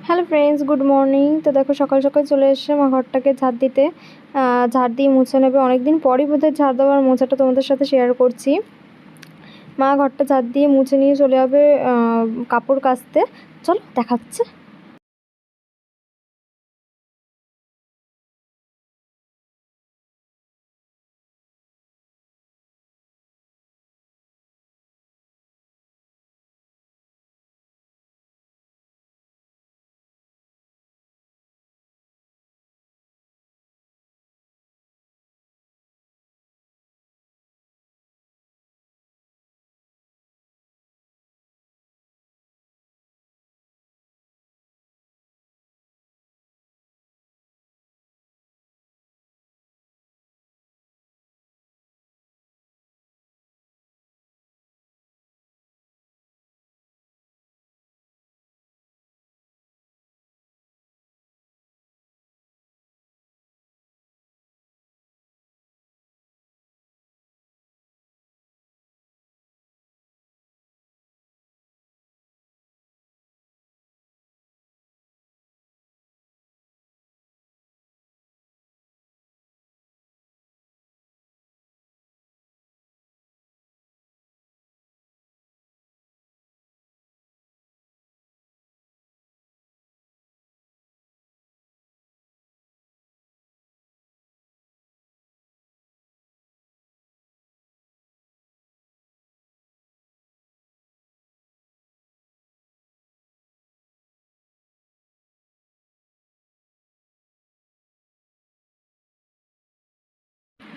Hello friends, good morning. তো দেখো সকাল সকাল চলে এসেছে মা ঘরটাকে ঝাড় দিতে। ঝাড় দিয়ে মুছে নেবে। অনেকদিন পরই বোধহয় ঝাড় দেওয়ার মোছাটা তোমাদের সাথে শেয়ার করছি। মা ঘরটা ঝাড় দিয়ে মুছে নিয়ে চলে যাবে কাপড় কাচতে। চলো দেখাচ্ছে।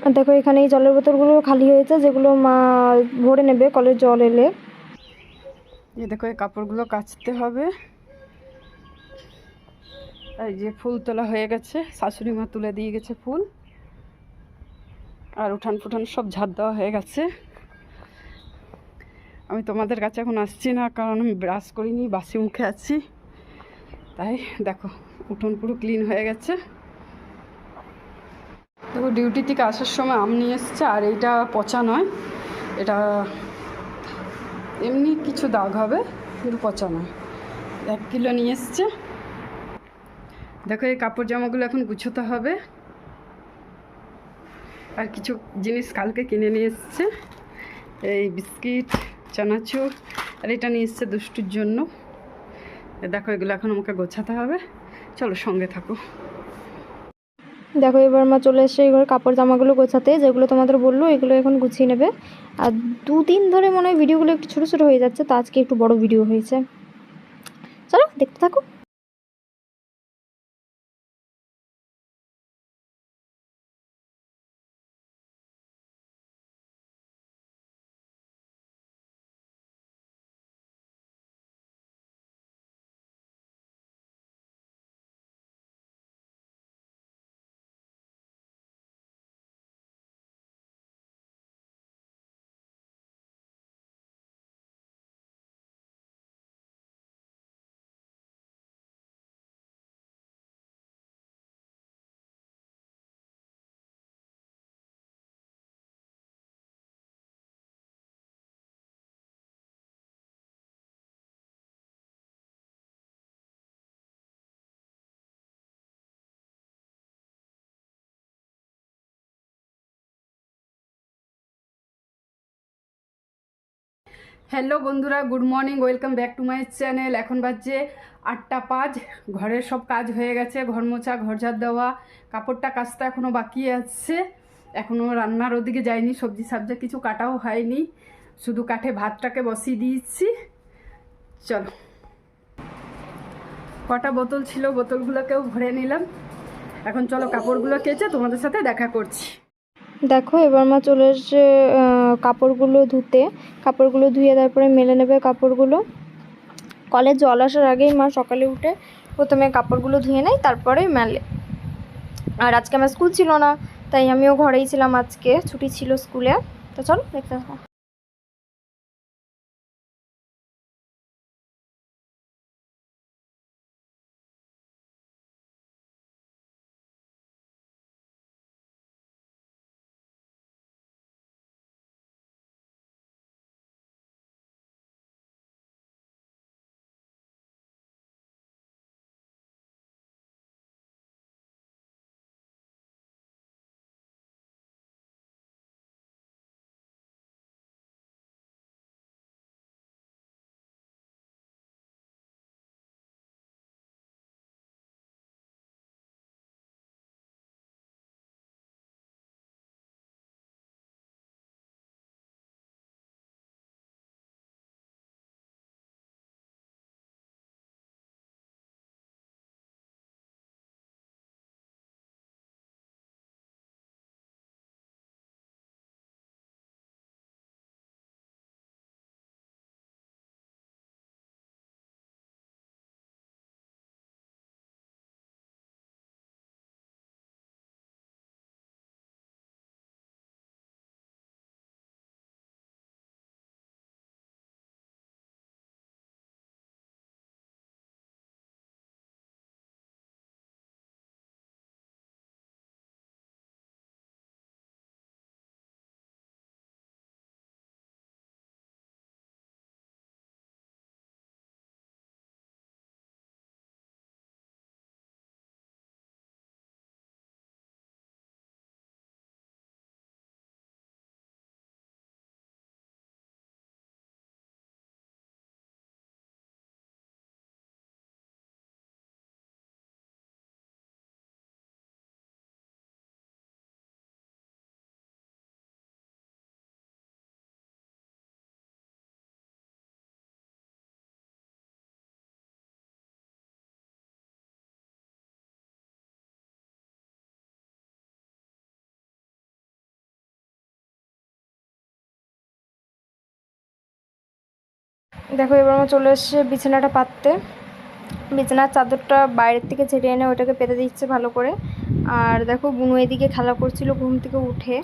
আর দেখো এখানে এই জলের বোতলগুলো খালি হয়েছে, যেগুলো মা ভরে নেবে কলের জল এলে। এই দেখো এই কাপড়গুলো কাচতে হবে। এই যে ফুল তোলা হয়ে গেছে, শাশুড়ি মা তুলে দিয়ে গেছে ফুল। আর উঠান ফুঠান সব ঝাড় দেওয়া হয়ে গেছে। আমি তোমাদের কাছে এখন আসছি না, কারণ আমি ব্রাশ করিনি, বাসি মুখে আছি। তাই দেখো উঠোন পুরো ক্লিন হয়ে গেছে। দেখো ডিউটি থেকে আসার সময় আম নিয়ে এসছে, আর এইটা পচা নয়, এটা এমনি কিছু দাগ হবে কিন্তু পচা নয়। 1 কিলো নিয়ে এসছে। দেখো এই কাপড় জামাগুলো এখন গুছোতে হবে। আর কিছু জিনিস কালকে কিনে নিয়ে এসছে, এই বিস্কিট, চানাচুর, আর এটা নিয়ে এসছে দুষ্টুর জন্য। দেখো এগুলো এখন আমাকে গোছাতে হবে। চলো সঙ্গে থাকো। দেখো এবার মা চলে এসে এবার কাপড় জামাগুলো গোছাতে, যেগুলো তোমাদের বললো এগুলো এখন গুছিয়ে নেবে। আর 2 দিন ধরে মনে হয় ভিডিওগুলো একটু ছোটো ছোটো হয়ে যাচ্ছে, তো আজকে একটু বড় ভিডিও হয়েছে। চলো দেখতে থাকো। হ্যালো বন্ধুরা, good morning, welcome back to my channel. এখন বাজছে 8টা 5। ঘরের সব কাজ হয়ে গেছে, ঘর মোছা, ঘর ঝাড় দেওয়া, কাপড়টা কাচতে এখনও বাকি আছে। এখনও রান্নার ওদিকে যায়নি, সবজি সাবজি কিছু কাটাও হয়নি, শুধু কাঠে ভাতটাকে বসিয়ে দিয়েছি। চলো, কটা বোতল ছিল বোতলগুলোকেও ভরে নিলাম। এখন চলো কাপড়গুলো কেচে তোমাদের সাথে দেখা করছি। দেখো এবার মা চলে এসে কাপড়গুলো ধুতে। কাপড়গুলো ধুয়ে তারপরে মেলে নেবে কাপড়গুলো। কলের জল আসার আগেই মা সকালে উঠে প্রথমে কাপড়গুলো ধুয়ে নেয়, তারপরে মেলে। আর আজকে আমার স্কুল ছিল না, তাই আমিও ঘরেই ছিলাম, আজকে ছুটি ছিল স্কুলে। তো চলো দেখতে থাকো। দেখো এবার আমার চলে এসছে বিছানাটা পাততে। বিছানার চাদরটা বাইরের থেকে ছেড়ে এনে ওটাকে পেতে দিচ্ছে ভালো করে। আর দেখো বুনু এদিকে খেলা করছিল ঘুম থেকে উঠে।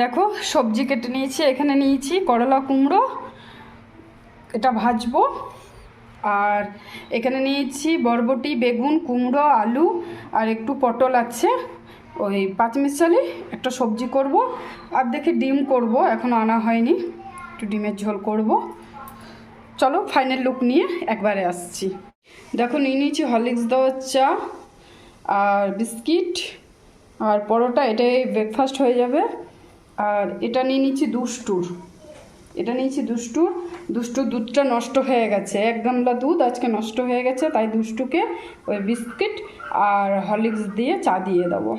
দেখো সবজি কেটে নিয়েছি, এখানে নিয়েছি করলা কুমড়ো, এটা ভাজবো। আর এখানে নিয়েছি বরবটি, বেগুন, কুমড়ো, আলু আর একটু পটল আছে, ওই পাঁচমিশালি একটা সবজি করব। আর দেখি ডিম করব, এখনও আনা হয়নি, একটু ডিমের ঝোল করব। চলো ফাইনাল লুক নিয়ে একবারে আসছি। দেখো নিয়ে নিয়েছি হরলিক্স দেওয়ার চা আর বিস্কিট আর পরোটা, এটাই ব্রেকফাস্ট হয়ে যাবে। আর এটা নিয়ে নিচ্ছি দুষ্টুর, দুষ্টুর দুধটা নষ্ট হয়ে গেছে, 1 গামলা দুধ আজকে নষ্ট হয়ে গেছে, তাই দুষ্টুকে ওই বিস্কিট আর হরলিক্স দিয়ে চা দিয়ে দেবো।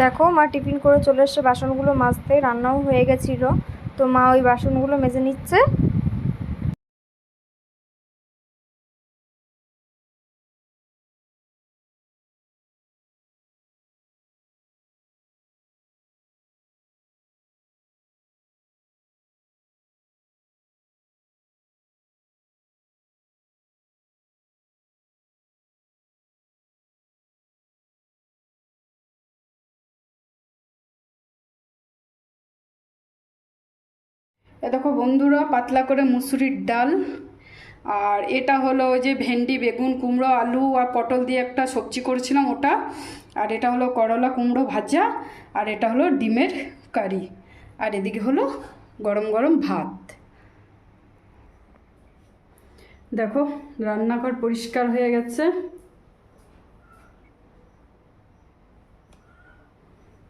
দেখো মা টিফিন করে চলে এসছে বাসনগুলো মাজতে, রান্নাও হয়ে গেছিলো, তো মা ওই বাসনগুলো মেজে নিচ্ছে। এ দেখো বন্ধুরা, পাতলা করে মুসুরির ডাল, আর এটা হলো ওই যে ভেন্ডি, বেগুন, কুমড়ো, আলু আর পটল দিয়ে একটা সবজি করেছিলাম ওটা, আর এটা হলো করলা কুমড়ো ভাজা, আর এটা হলো ডিমের কারি, আর এদিকে হলো গরম গরম ভাত। দেখো রান্নাঘর পরিষ্কার হয়ে গেছে,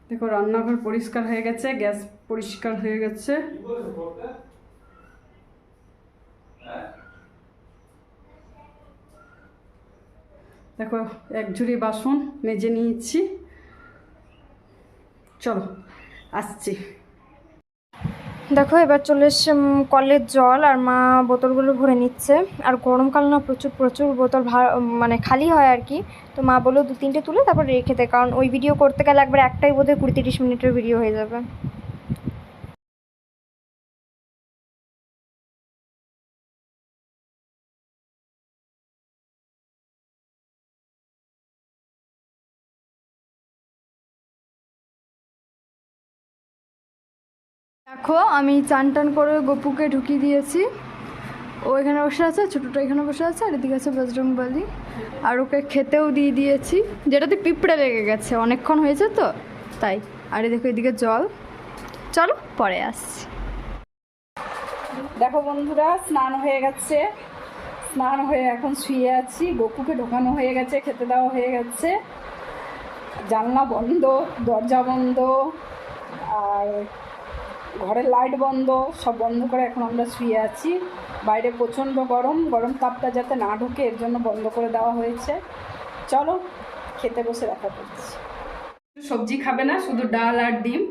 দেখো রান্নাঘর পরিষ্কার হয়ে গেছে, গ্যাস পরিষ্কার হয়ে গেছে। দেখো এক ঝুড়ি বাসন মেজে নিয়েছি, চলো আসছি। দেখো এবার চলে এসছে কলের জল, আর মা বোতলগুলো ভরে নিচ্ছে। আর গরমকাল না, প্রচুর প্রচুর বোতল মানে খালি হয় আর কি, তো মা বললো 2-3টে তুলে তারপর রেখে দেয়, কারণ ওই ভিডিও করতে গেলে একবার একটাই বোধহয় 20-30 মিনিটের ভিডিও হয়ে যাবে। দেখো আমি চান টান করে গপুকে ঢুকিয়ে দিয়েছি, ও এখানে বসে আছে, ছোটোটা এখানে বসে আছে, আর এদিকে আছে বজরংবলী। আর ওকে খেতেও দিয়ে দিয়েছি, যেটাতে পিঁপড়ে লেগে গেছে, অনেকক্ষণ হয়েছে তো তাই। আর দেখো এদিকে জল, চলো পরে আসছি। দেখো বন্ধুরা, স্নান হয়ে গেছে, স্নান হয়ে এখন শুয়ে আছি, গপুকে ঢোকানো হয়ে গেছে, খেতে দেওয়া হয়ে গেছে, জানলা বন্ধ, দরজা বন্ধ, আর ঘরের লাইট বন্ধ, সব বন্ধ করে এখন আমরা শুয়ে আছি। বাইরে প্রচণ্ড গরম, গরম তাপটা যাতে না ঢোকে এর জন্য বন্ধ করে দেওয়া হয়েছে। চলো খেতে বসে দেখা করছি। সবজি খাবে না, শুধু ডাল আর ডিম।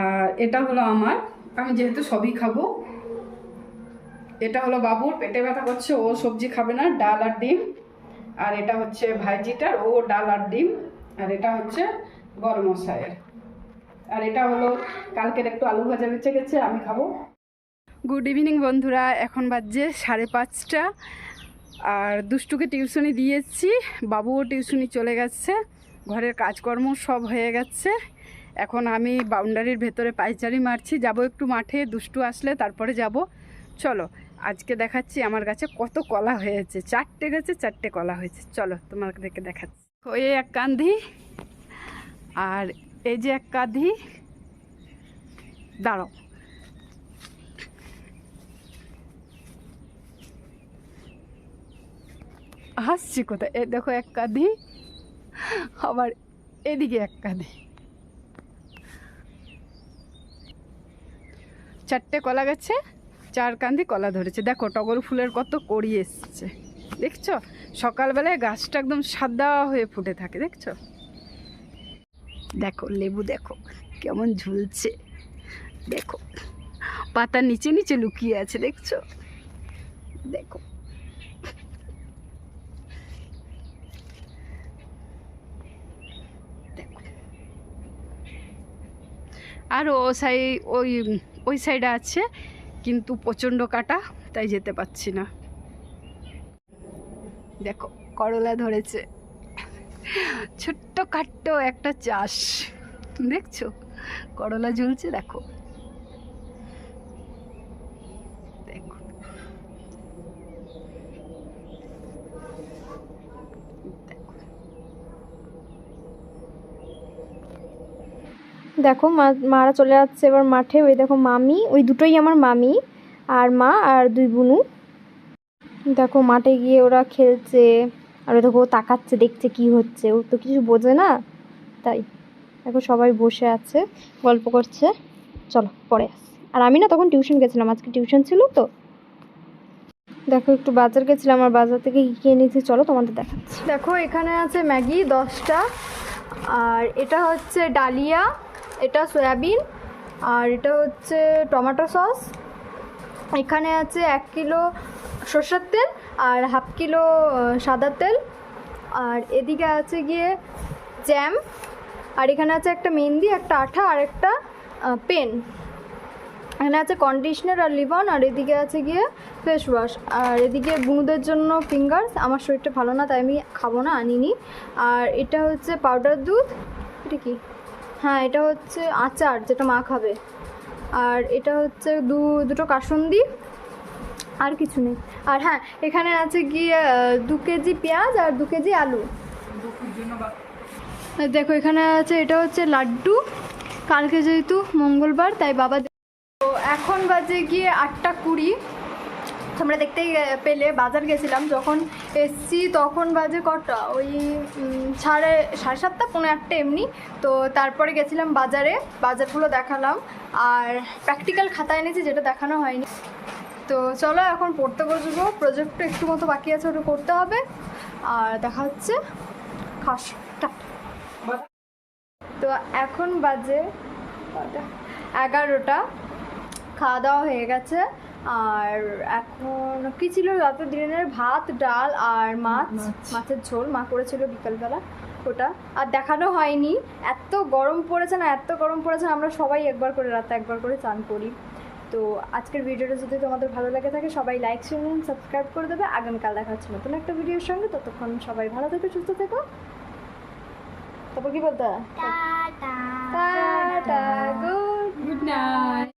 আর এটা হলো আমার, আমি যেহেতু সবই খাবো। এটা হলো বাবুর, পেটে ব্যথা করছে, ও সবজি খাবে না, ডাল আর ডিম। আর এটা হচ্ছে ভাইজিটার, ও ডাল আর ডিম। আর এটা হচ্ছে বড় মশাইয়ের। আর এটা হলো কালকের একটু আলু ভাজা বেঁচে গেছে, আমি খাবো। গুড ইভিনিং বন্ধুরা, এখন বাজছে 5:30। আর দুষ্টুকে টিউশনি দিয়েছি, বাবুও টিউশনি চলে গেছে, ঘরের কাজকর্ম সব হয়ে গেছে। এখন আমি বাউন্ডারির ভেতরে পায়চারি মারছি, যাব একটু মাঠে, দুষ্টু আসলে তারপরে যাব। চলো আজকে দেখাচ্ছি আমার গাছে কত কলা হয়েছে। 4টে গাছে 4টে কলা হয়েছে। চলো তোমাদেরকে দেখাচ্ছি। ওই এক কান্ধি আর এই যে এক কাঁধি। দাঁড়াও, হাসছি কোথায়? এ দেখো এক কাঁধি, আবার এদিকে এক কাঁধি। 4টে কলা গাছে 4 কান্ধি কলা ধরেছে। দেখো টগর ফুলের কত কড়ি এসছে, দেখছো? সকালবেলায় গাছটা একদম সাদা হয়ে ফুটে থাকে, দেখছো? দেখো লেবু দেখো কেমন ঝুলছে, দেখো পাতার নিচে নিচে লুকিয়ে আছে, দেখছো? দেখো দেখো। আর ওই সাইডে আছে, কিন্তু প্রচণ্ড কাটা, তাই যেতে পারছি না। দেখো করলা ধরেছে, ছোট্ট খাট্ট একটা চাষ, দেখছো? করলা ঝুলছে, দেখো দেখো। দেখো মারা চলে যাচ্ছে এবার মাঠে। ওই দেখো মামি, ওই দুটোই আমার মামি আর মা আর 2 বুনু। দেখো মাঠে গিয়ে ওরা খেলছে, আর ওই দেখো ও তাকাচ্ছে, দেখছে কি হচ্ছে, ও তো কিছু বোঝে না তাই। দেখো সবাই বসে আছে, গল্প করছে। চলো পরে আসি। আর আমি না তখন টিউশন গেছিলাম, আজকে টিউশন ছিল তো। দেখো একটু বাজার গেছিলাম, আর বাজার থেকে কী কিনে নিয়েছি চলো তোমাদের দেখাচ্ছি। দেখো এখানে আছে ম্যাগি 10টা, আর এটা হচ্ছে ডালিয়া, এটা সয়াবিন, আর এটা হচ্ছে টমেটো সস। এখানে আছে 1 কিলো সরষের তেল আর হাফ কিলো সাদা তেল, আর এদিকে আছে গিয়ে জ্যাম, আর এখানে আছে একটা মেহেন্দি, একটা আঠা, আর একটা পেন। এখানে আছে কন্ডিশনার আর লিভ অন, আর এদিকে আছে গিয়ে ফেস ওয়াশ, আর এদিকে বুনুদের জন্য ফিঙ্গার্স। আমার শরীরটা ভালো না তাই আমি খাবো না, আনিনি। আর এটা হচ্ছে পাউডার দুধ, এটা কি, হ্যাঁ এটা হচ্ছে আচার যেটা মা খাবে। আর এটা হচ্ছে দুটো কাসুন্দি, আর কিছু নেই। আর হ্যাঁ এখানে আছে গিয়ে 2 কেজি পেঁয়াজ আর 2 কেজি আলু। দেখো এখানে আছে, এটা হচ্ছে লাড্ডু, কালকে যেহেতু মঙ্গলবার তাই বাবা। তো এখন বাজে গিয়ে 8টা 20। তোমরা দেখতেই পেলে বাজার গেছিলাম, যখন এসছি তখন বাজে কটা, ওই 7:30 পৌনে 8টা এমনি। তো তারপরে গেছিলাম বাজারে, বাজারগুলো দেখালাম, আর প্র্যাকটিক্যাল খাতা এনেছি যেটা দেখানো হয়নি। তো চলো এখন পড়তে বসবো, প্রজেক্টটা একটু মতো বাকি আছে, ওটা করতে হবে। আর দেখা হচ্ছে খাসটা। তো এখন বাজে 11টা, খাওয়া দাওয়া হয়ে গেছে। আর এখন কী ছিল রাতের দিনের, ভাত ডাল আর মাছের ঝোল মা করেছিল বিকালবেলা, ওটা আর দেখানো হয়নি। এত গরম পড়েছে না, এত গরম পড়েছে, আমরা সবাই রাতে একবার করে চান করি। তো আজকের ভিডিওটা যদি তোমাদের ভালো লাগে থাকে সবাই লাইক শেয়ার সাবস্ক্রাইব করে দেবে। আগামীকাল দেখা হচ্ছে নতুন একটা ভিডিওর সঙ্গে। ততক্ষণ সবাই ভালো থেকো, সুস্থ থেকো। তারপর কি বলতে হয়? Tata, good night.